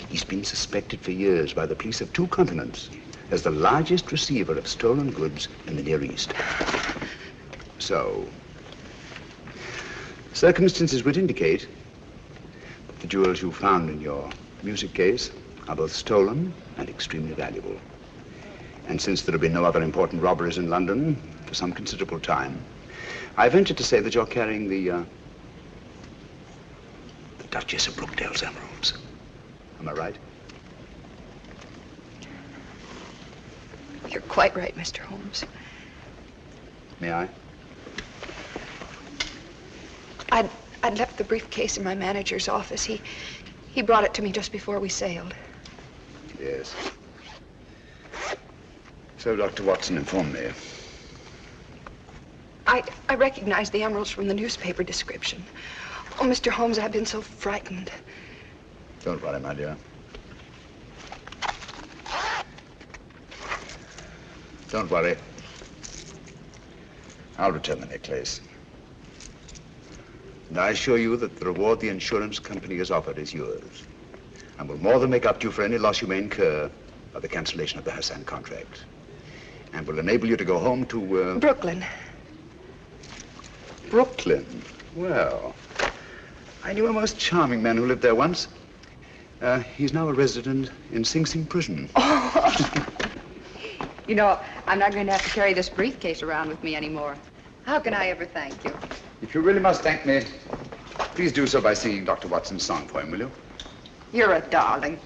He's been suspected for years by the police of 2 continents as the largest receiver of stolen goods in the Near East. So, circumstances would indicate that the jewels you found in your music case are both stolen and extremely valuable. And since there have been no other important robberies in London for some considerable time, I venture to say that you're carrying the Duchess of Brookdale's emeralds. Am I right? You're quite right, Mr. Holmes. May I? I'd left the briefcase in my manager's office. He brought it to me just before we sailed. Yes. So Dr. Watson informed me. I recognized the emeralds from the newspaper description. Oh, Mr. Holmes, I've been so frightened. Don't worry, my dear. Don't worry. I'll return the necklace. And I assure you that the reward the insurance company has offered is yours, and will more than make up to you for any loss you may incur by the cancellation of the Hassan contract, and will enable you to go home to, Brooklyn. Brooklyn? Well, I knew a most charming man who lived there once. He's now a resident in Sing Sing prison. Oh. You know, I'm not going to have to carry this briefcase around with me anymore. How can I ever thank you? If you really must thank me, please do so by singing Dr. Watson's song for him, will you? You're a darling.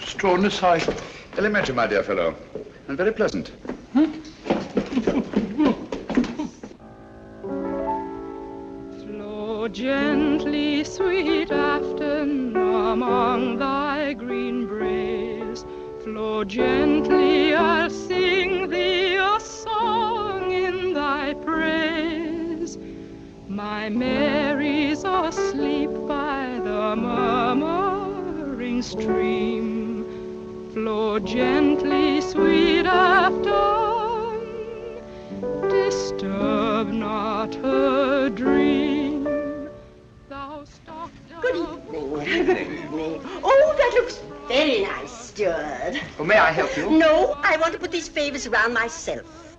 Extraordinary sight. Elementary, my dear fellow, and very pleasant. Flow gently, sweet Afton, among thy green braes. Flow gently, I'll sing thee a song in thy praise. My Mary's asleep by the murmuring stream. Flow gently, sweet Afton, disturb not her dream. Thou stock Good evening. Good evening. Oh, that looks very nice, steward. Oh, may I help you? No, I want to put these favors around myself.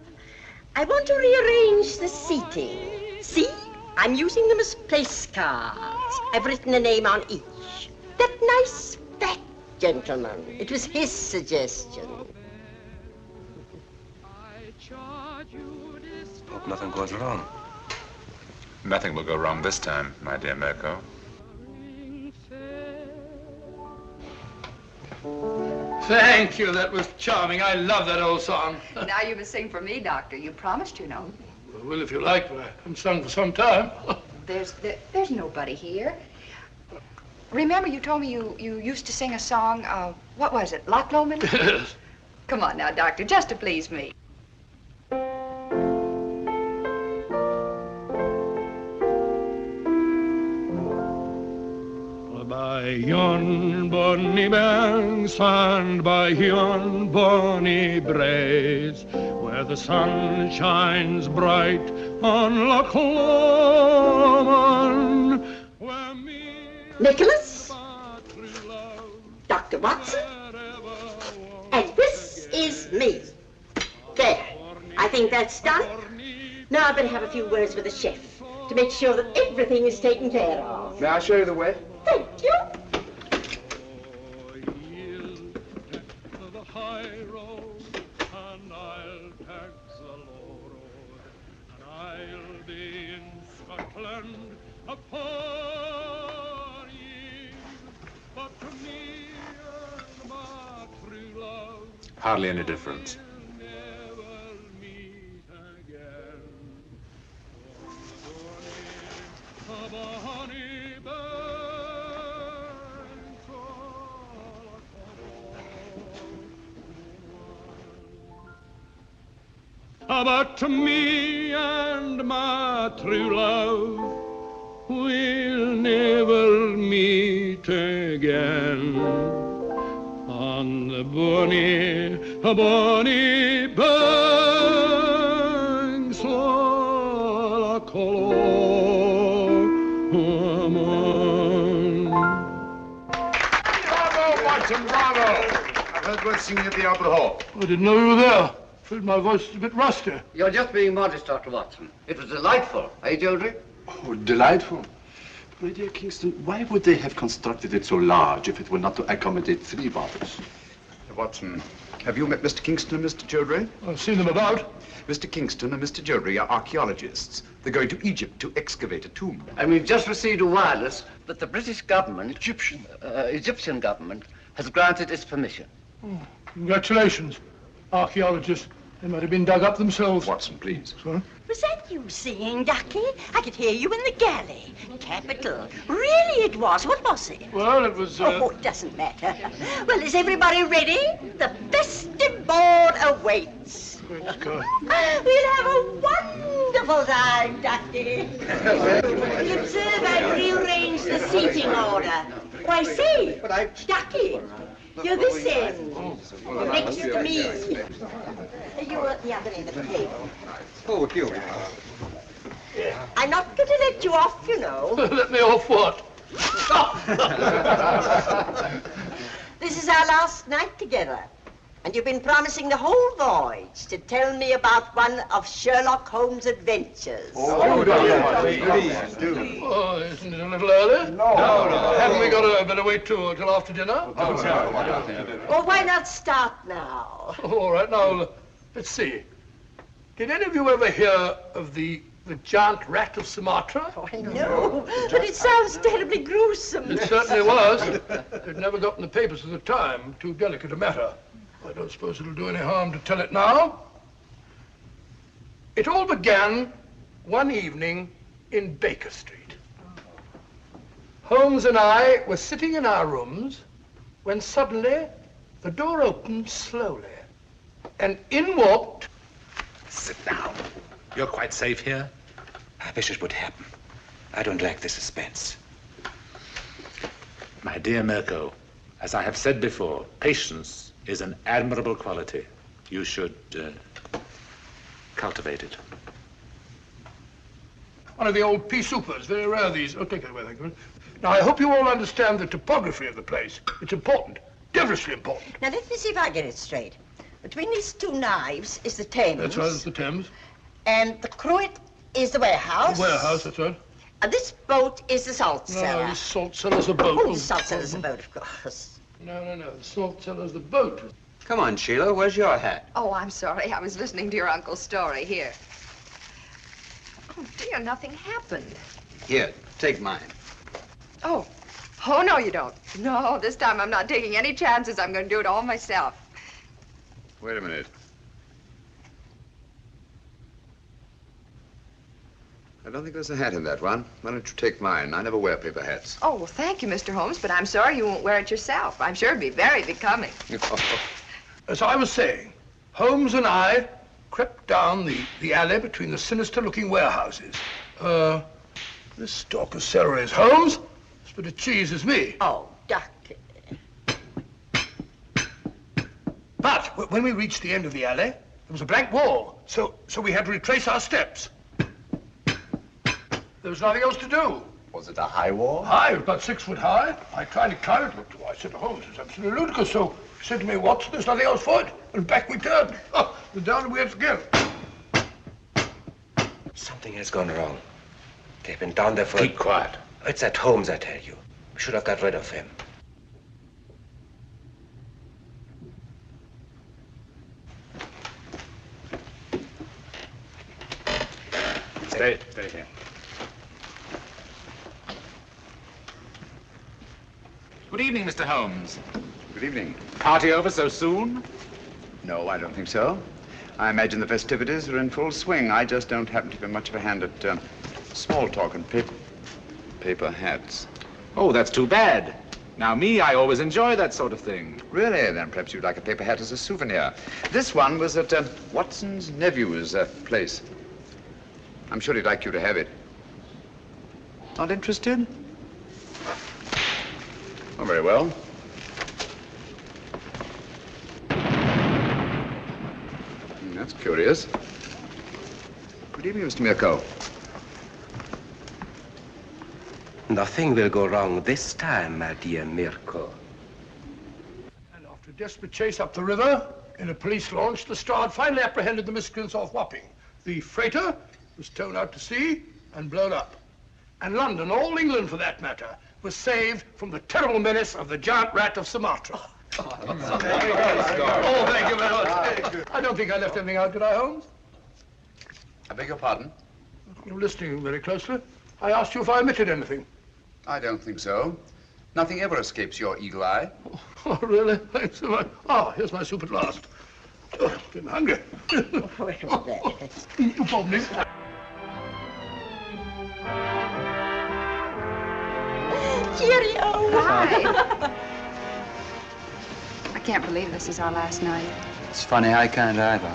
I want to rearrange the seating. See? I'm using them as place cards. I've written a name on each. That nice fat gentleman. It was his suggestion. Hope nothing goes wrong. Nothing will go wrong this time, my dear Mirko. Thank you. That was charming. I love that old song. Now you must sing for me, Doctor. You promised, you know. Well, if you like, but I haven't sung for some time. There's nobody here. Remember you told me you used to sing a song, what was it, Loch Lomond? Yes. Come on now, Doctor, just to please me. By yon bonny banks and by yon bonny braes, where the sun shines bright on Loch Lomond, where Nicholas, Dr. Watson, and this is me. There, I think that's done. Now I better have a few words with the chef to make sure that everything is taken care of. May I show you the way? Thank you. Hardly any difference. But me and my true love will never meet again on the bonny banks of Loch Lomond. Bravo, Watson, bravo! I've heard words singing at the Opera Hall. I didn't know you were there. I feel my voice is a bit rusty. You're just being modest, Dr. Watson. It was delightful, eh, Georgie? Oh, delightful. My dear Kingston, why would they have constructed it so large if it were not to accommodate 3 bottles? Watson, have you met Mr. Kingston and Mr. Childry? I've seen them about. Mr. Kingston and Mr. Childry are archaeologists. They're going to Egypt to excavate a tomb. And we've just received a wireless that the British government, Egyptian government, has granted its permission. Oh, congratulations, archaeologists. They might have been dug up themselves. Watson, please. Sorry? Was that you singing, Ducky? I could hear you in the galley. Capital. Really it was. What was it? Well, it was... Oh, it doesn't matter. Well, is everybody ready? The festive board awaits. Let's go. We'll have a wonderful time, Ducky. You observe I've rearranged the seating order. Why, say, Ducky, you're this end, next to me. You're at the other end of the table. Oh, here. I'm not going to let you off, you know. Let me off what? This is our last night together. And you've been promising the whole voyage to tell me about one of Sherlock Holmes' adventures. Oh, please do. Oh, isn't it a little early? No. Haven't we got a better wait till after dinner? Well, why not start now? All right, now, let's see. Did any of you ever hear of the giant rat of Sumatra? Oh, no, but it sounds terribly gruesome. It certainly was. It never got in the papers at the time. Too delicate a matter. I don't suppose it'll do any harm to tell it now. It all began one evening in Baker Street. Holmes and I were sitting in our rooms when suddenly the door opened slowly and in walked... Sit down. You're quite safe here? I wish it would happen. I don't like the suspense. My dear Mirko, as I have said before, patience is an admirable quality. You should cultivate it. One of the old pea soupers, very rare these. Oh, take it away, thank you. Now, I hope you all understand the topography of the place. It's important, devilishly important. Now, let me see if I get it straight. Between these 2 knives is the Thames. That's right, it's the Thames. And the cruet is the warehouse. The warehouse, that's right. And this boat is the salt cellar. No, the salt cellar's a boat. Oh, the salt cellar's a boat, of course. No. The salt cellar's the boat. Come on, Sheila, where's your hat? Oh, I'm sorry. I was listening to your uncle's story. Here. and nothing happened. Here, take mine. Oh. Oh, no, you don't. No, this time I'm not taking any chances. I'm going to do it all myself. Wait a minute. I don't think there's a hat in that one. Why don't you take mine? I never wear paper hats. Oh, well, thank you, Mr. Holmes, but I'm sorry you won't wear it yourself. I'm sure it'd be very becoming. As I was saying, Holmes and I crept down the alley between the sinister-looking warehouses. This stalk of celery is Holmes. This bit of cheese is me. Oh, Doctor. But when we reached the end of the alley, there was a blank wall, so we had to retrace our steps. There was nothing else to do. Was it a high wall? High, it was about 6 foot high. I tried to climb it. Looked, I said to Holmes, it's absolutely ludicrous. So he said to me, Watson, there's nothing else for it. And back we turned. Oh, and down we had to go. Something has gone wrong. They've been down there for... Keep quiet. It's that Holmes, I tell you. We should have got rid of him. Stay here. Good evening, Mr. Holmes. Good evening. Party over so soon? No, I don't think so. I imagine the festivities are in full swing. I just don't happen to be much of a hand at small talk and paper hats. Oh, that's too bad. Now, me, I always enjoy that sort of thing. Really? Then perhaps you'd like a paper hat as a souvenir. This one was at Watson's nephew's place. I'm sure he'd like you to have it. Not interested? Oh, very well. That's curious. Good evening, Mr. Mirko. Nothing will go wrong this time, my dear Mirko. And after a desperate chase up the river, in a police launch, the Strad finally apprehended the miscreants off Wapping. The freighter was towed out to sea and blown up. And London, all England for that matter, was saved from the terrible menace of the giant rat of Sumatra. Oh, thank you very much. I don't think I left anything out, did I, Holmes? I beg your pardon? You're listening very closely. I asked you if I omitted anything. I don't think so. Nothing ever escapes your eagle eye. Oh, really? Thanks so much. Ah, here's my soup at last. Oh, I'm hungry. What was that? You probably. Cheerio! Hi. I can't believe this is our last night. It's funny, I can't either.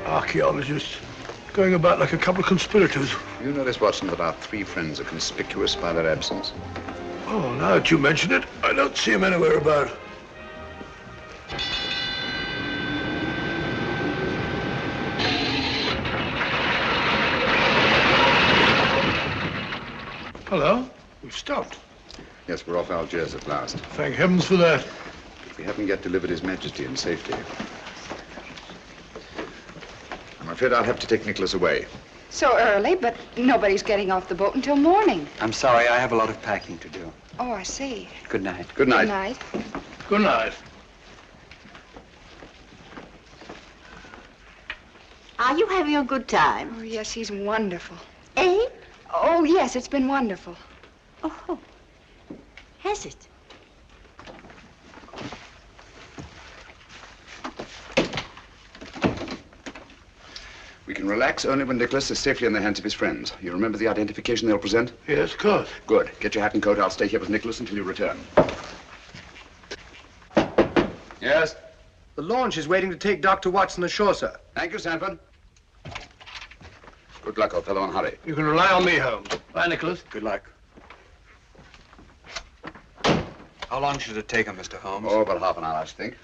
Archaeologists going about like a couple of conspirators. You notice, Watson, that our 3 friends are conspicuous by their absence. Oh, now that you mention it, I don't see him anywhere about. Hello? We've stopped. Yes, we're off Algiers at last. Thank heavens for that. We haven't yet delivered His Majesty in safety. I'm afraid I'll have to take Nicholas away. So early, but nobody's getting off the boat until morning. I'm sorry, I have a lot of packing to do. Oh, I see. Good night. Good night. Good night. Good night. Are you having a good time? Oh, yes, he's wonderful. Eh? Oh, yes, it's been wonderful. Oh, has it? We can relax only when Nicholas is safely in the hands of his friends. You remember the identification they'll present? Yes, of course. Good. Get your hat and coat. I'll stay here with Nicholas until you return. Yes? The launch is waiting to take Dr. Watson ashore, sir. Thank you, Sanford. Good luck, old fellow, and hurry. You can rely on me, Holmes. Bye, Nicholas. Good luck. How long should it take him, Mr. Holmes? Oh, about half an hour, I should think.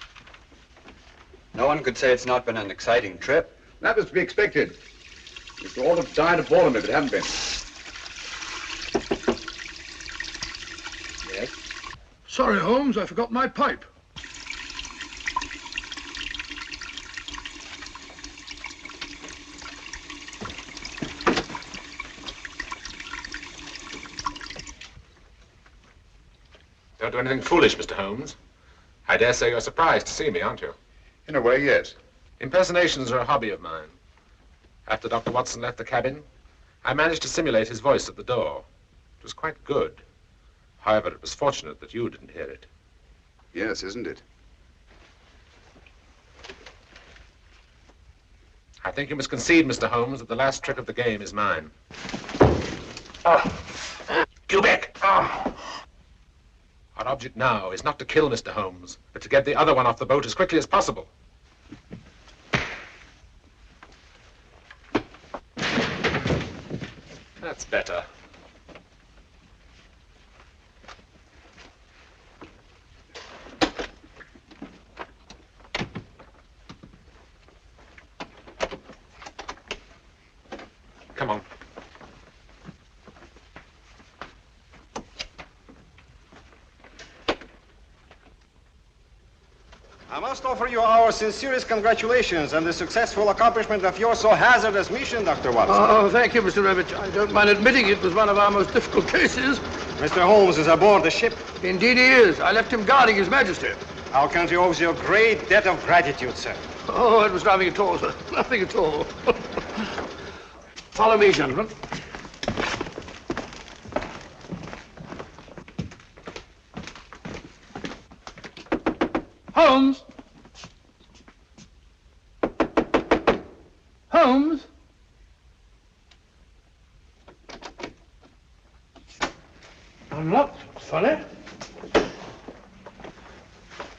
No one could say it's not been an exciting trip. That was to be expected. We'd all have died aboard him if it hadn't been. Yes? Sorry, Holmes, I forgot my pipe. Don't do anything foolish, Mr. Holmes. I dare say you're surprised to see me, aren't you? In a way, yes. Impersonations are a hobby of mine. After Dr. Watson left the cabin, I managed to simulate his voice at the door. It was quite good. However, it was fortunate that you didn't hear it. Yes, isn't it? I think you must concede, Mr. Holmes, that the last trick of the game is mine. Cubic! Our object now is not to kill Mr. Holmes, but to get the other one off the boat as quickly as possible. That's better. Come on. I must offer you our sincerest congratulations on the successful accomplishment of your so hazardous mission, Dr. Watson. Oh, thank you, Mr. Revich. I don't mind admitting it was one of our most difficult cases. Mr. Holmes is aboard the ship. Indeed he is. I left him guarding His Majesty. Our country owes you a great debt of gratitude, sir. Oh, it was nothing at all, sir. Nothing at all. Follow me, gentlemen. Holmes! Holmes! Unlocked. Funny.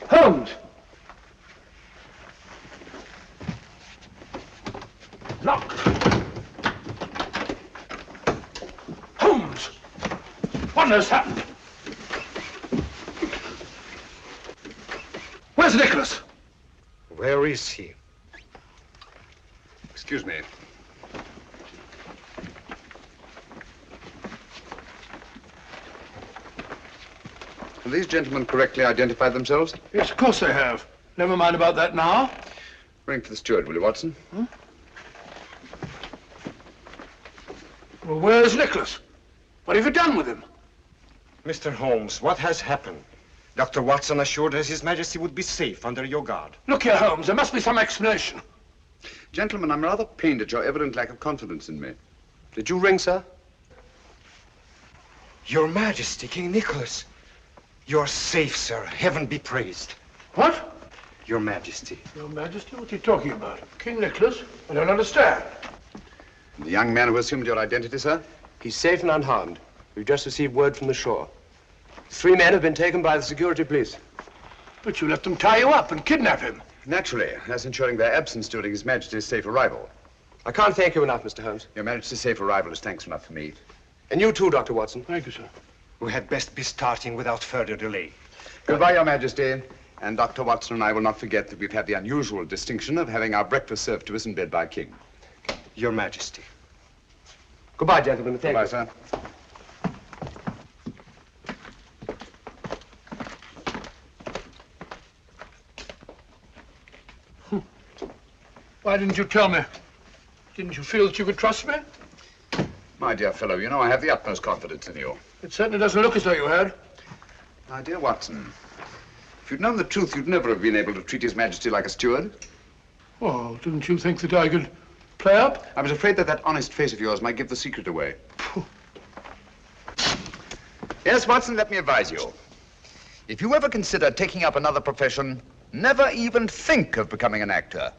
Holmes! Locked. Holmes! What has happened? Where's Nicholas? Where is he? Excuse me. Have these gentlemen correctly identified themselves? Yes, of course they have. Never mind about that now. Ring for the steward, will you, Watson? Well, where's Nicholas? What have you done with him? Mr. Holmes, what has happened? Dr. Watson assured us His Majesty would be safe under your guard. Look here, Holmes, there must be some explanation. Gentlemen, I'm rather pained at your evident lack of confidence in me. Did you ring, sir? Your Majesty, King Nicholas. You're safe, sir. Heaven be praised. What? Your Majesty. Your Majesty? What are you talking about? King Nicholas? I don't understand. The young man who assumed your identity, sir? He's safe and unharmed. We've just received word from the shore. 3 men have been taken by the security police. But you let them tie you up and kidnap him. Naturally, as ensuring their absence during His Majesty's safe arrival. I can't thank you enough, Mr. Holmes. Your Majesty's safe arrival is thanks enough for me. And you too, Dr. Watson. Thank you, sir. We had best be starting without further delay. Goodbye, Your Majesty. And Dr. Watson and I will not forget that we've had the unusual distinction of having our breakfast served to us in bed by a king. Your Majesty. Goodbye, gentlemen. Thank you. Goodbye, sir. Why didn't you tell me? Didn't you feel that you could trust me? My dear fellow, you know I have the utmost confidence in you. It certainly doesn't look as though you had. My dear Watson, if you'd known the truth, you'd never have been able to treat His Majesty like a steward. Well, didn't you think that I could play up? I was afraid that that honest face of yours might give the secret away. Yes, Watson, let me advise you. If you ever consider taking up another profession, never even think of becoming an actor.